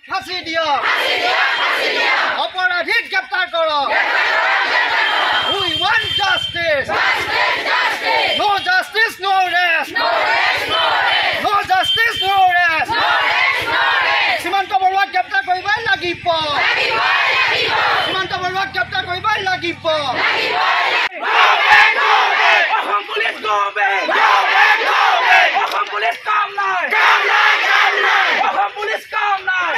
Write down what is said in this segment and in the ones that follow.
ফাঁসি দিও অপরাধীক গ্রেপ্তার করো We want justice No justice no rest No justice no rest সীমান্ত বৰুৱাক গ্ৰেপ্তাৰ কৰিবই লাগিব সীমান্ত বৰুৱাক গ্ৰেপ্তাৰ কৰিবই লাগিব Assam police go back Assam police কাম নাই অসম পুলিচ কাম নাই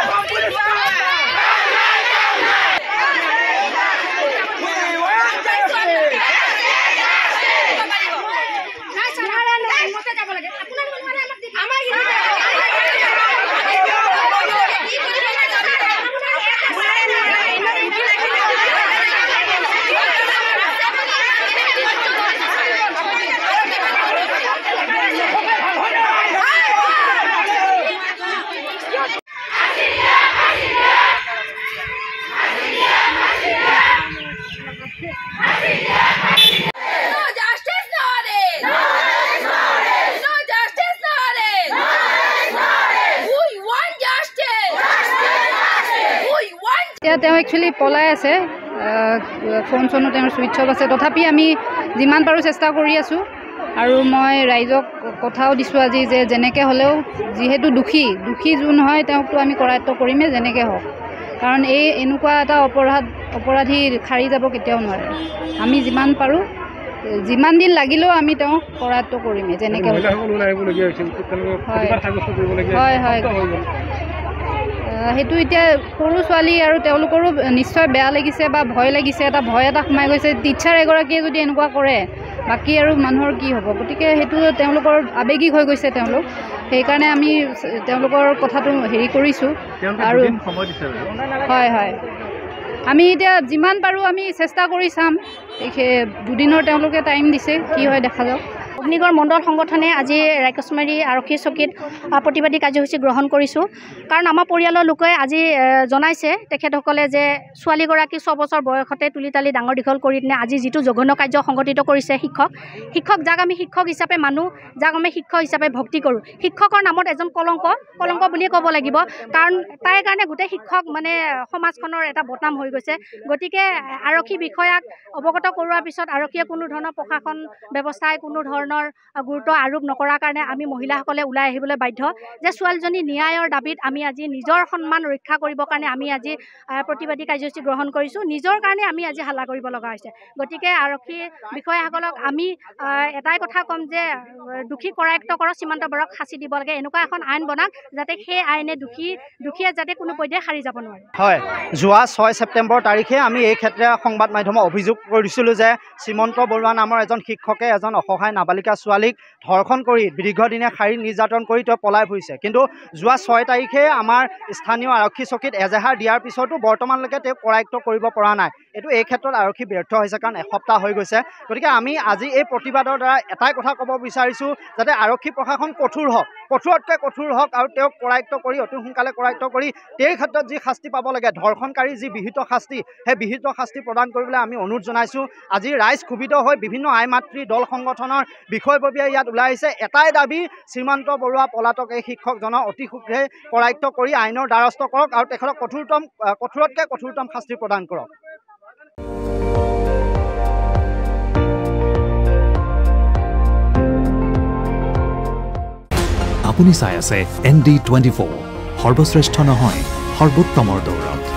অসম পুলিচ কাম নাই তেওঁ একচুৱেলি পলাই আছে ফোন চনো তেওঁৰ ছুইচ অফ আছে তথাপি আমি যিমান পাৰোঁ চেষ্টা কৰি আছোঁ আৰু মই ৰাইজক কথাও দিছোঁ আজি যে যেনেকৈ হ'লেও যিহেতু দোষী যোন হয় তেওঁকতো আমি কৰায়ত্ব কৰিমেই যেনেকৈ হওক কাৰণ এনেকুৱা এটা অপৰাধী সাৰি যাব কেতিয়াও নোৱাৰে আমি যিমান পাৰোঁ যিমান দিন লাগিলেও আমি তেওঁক কৰায়ত্ব কৰিমেই যেনেকৈ হয় হয় সেইটো এতিয়া সৰু ছোৱালী আৰু তেওঁলোকৰো নিশ্চয় বেয়া লাগিছে বা ভয় লাগিছে ভয় এটা সোমাই গৈছে টিচাৰ এগৰাকীয়ে যদি এনেকুৱা কৰে বাকী আৰু মানুহৰ কি হ'ব গতিকে সেইটো তেওঁলোকৰ আৱেগিক হৈ গৈছে তেওঁলোক সেইকাৰণে আমি তেওঁলোকৰ কথাটো হেৰি কৰিছোঁ আৰু হয় হয় আমি এতিয়া যিমান পাৰোঁ আমি চেষ্টা কৰি চাম দুদিনৰ তেওঁলোকে টাইম দিছে কি হয় দেখা যাওক অগ্নিগড় মণ্ডল সংগঠনে আজি ৰাইকচমাৰী আৰক্ষী চকীত প্ৰতিবাদী কাৰ্যসূচী গ্ৰহণ কৰিছোঁ কাৰণ আমাৰ পৰিয়ালৰ লোকে আজি জনাইছে তেখেতসকলে যে ছোৱালীগৰাকী 6 বছৰ বয়সতে তুলি তালি ডাঙৰ দীঘল কৰি কিনে আজি যিটো জঘন্য কাৰ্য সংঘটিত কৰিছে শিক্ষক যাক আমি শিক্ষক হিচাপে মানো যাক আমি শিক্ষক হিচাপে ভক্তি কৰোঁ শিক্ষকৰ নামত এজন কলংক বুলিয়ে ক'ব লাগিব কাৰণ তাইৰ কাৰণে গোটেই শিক্ষক মানে সমাজখনৰ এটা বদনাম হৈ গৈছে গতিকে আৰক্ষী বিষয়াক অৱগত কৰোৱাৰ পিছত আৰক্ষীয়ে কোনো ধৰণৰ প্ৰশাসন ব্যৱস্থাই কোনো ধৰণৰ গুৰুত্ব আৰোপ নকৰাৰ কাৰণে আমি মহিলাসকলে ওলাই আহিবলৈ বাধ্য যে ছোৱালীজনী ন্যায়ৰ দাবীত আমি আজি নিজৰ সন্মান ৰক্ষা কৰিবৰ কাৰণে আমি আজি প্ৰতিবাদী কাৰ্যসূচী গ্ৰহণ কৰিছোঁ নিজৰ কাৰণে আমি আজি হাল্লা কৰিব লগা হৈছে গতিকে আৰক্ষী বিষয়াসকলক আমি এটাই কথা ক'ম যে দোষী কৰায়ত্ব কৰক সীমান্ত বৰুৱাক শাস্তি দিব লাগে এনেকুৱা এখন আইন বনাওক যাতে সেই আইনে দোষীয়ে যাতে কোনো পধ্যে সাৰি যাব নোৱাৰে হয় যোৱা 6 ছেপ্টেম্বৰ তাৰিখে আমি এই ক্ষেত্ৰে সংবাদ মাধ্যমত অভিযোগ কৰিছিলোঁ যে শ্ৰীমন্ত বৰুৱা নামৰ এজন শিক্ষকে এজন অসহায় নাবালিকা ছোৱালীক ধৰ্ষণ কৰি দীৰ্ঘদিনীয়া শাৰীৰিক নিৰ্যাতন কৰি তেওঁ পলাই ফুৰিছে কিন্তু যোৱা 6 তাৰিখে আমাৰ স্থানীয় আৰক্ষী চকীত এজাহাৰ দিয়াৰ পিছতো বৰ্তমানলৈকে তেওঁ কৰায়ত্ব কৰিব পৰা নাই এইটো এই ক্ষেত্ৰত আৰক্ষী ব্যৰ্থ হৈছে কাৰণ এসপ্তাহ হৈ গৈছে গতিকে আমি আজি এই প্ৰতিবাদৰ দ্বাৰা এটাই কথা ক'ব বিচাৰিছোঁ যাতে আৰক্ষী প্ৰশাসন কঠোৰ হওক কঠোৰতকৈ কঠোৰ হওক আৰু তেওঁক কৰায়ত্ব কৰি অতি সোনকালে কৰায়ত্ব কৰি এই ক্ষেত্ৰত যি শাস্তি পাব লাগে ধৰ্ষণকাৰী যি বিহিত শাস্তি সেই বিহিত শাস্তি প্ৰদান কৰিবলৈ আমি অনুৰোধ জনাইছোঁ আজি ৰাইজ ক্ষোভিত হৈ বিভিন্ন আই মাতৃ দল সংগঠনৰ বিষয়ববীয়া ইয়াত ওলাই আহিছে এটাই দাবী শ্ৰীমন্ত বৰুৱা পলাতক এই শিক্ষকজনক অতি শীঘ্ৰে কৰায়ত্ব কৰি আইনৰ দ্বাৰস্থ কৰক আৰু তেখেতক কঠোৰতকৈ কঠোৰতম শাস্তি প্ৰদান কৰক আপুনি চাই আছে ND24 সৰ্বশ্ৰেষ্ঠ নহয় সৰ্বোত্তমৰ দৌৰত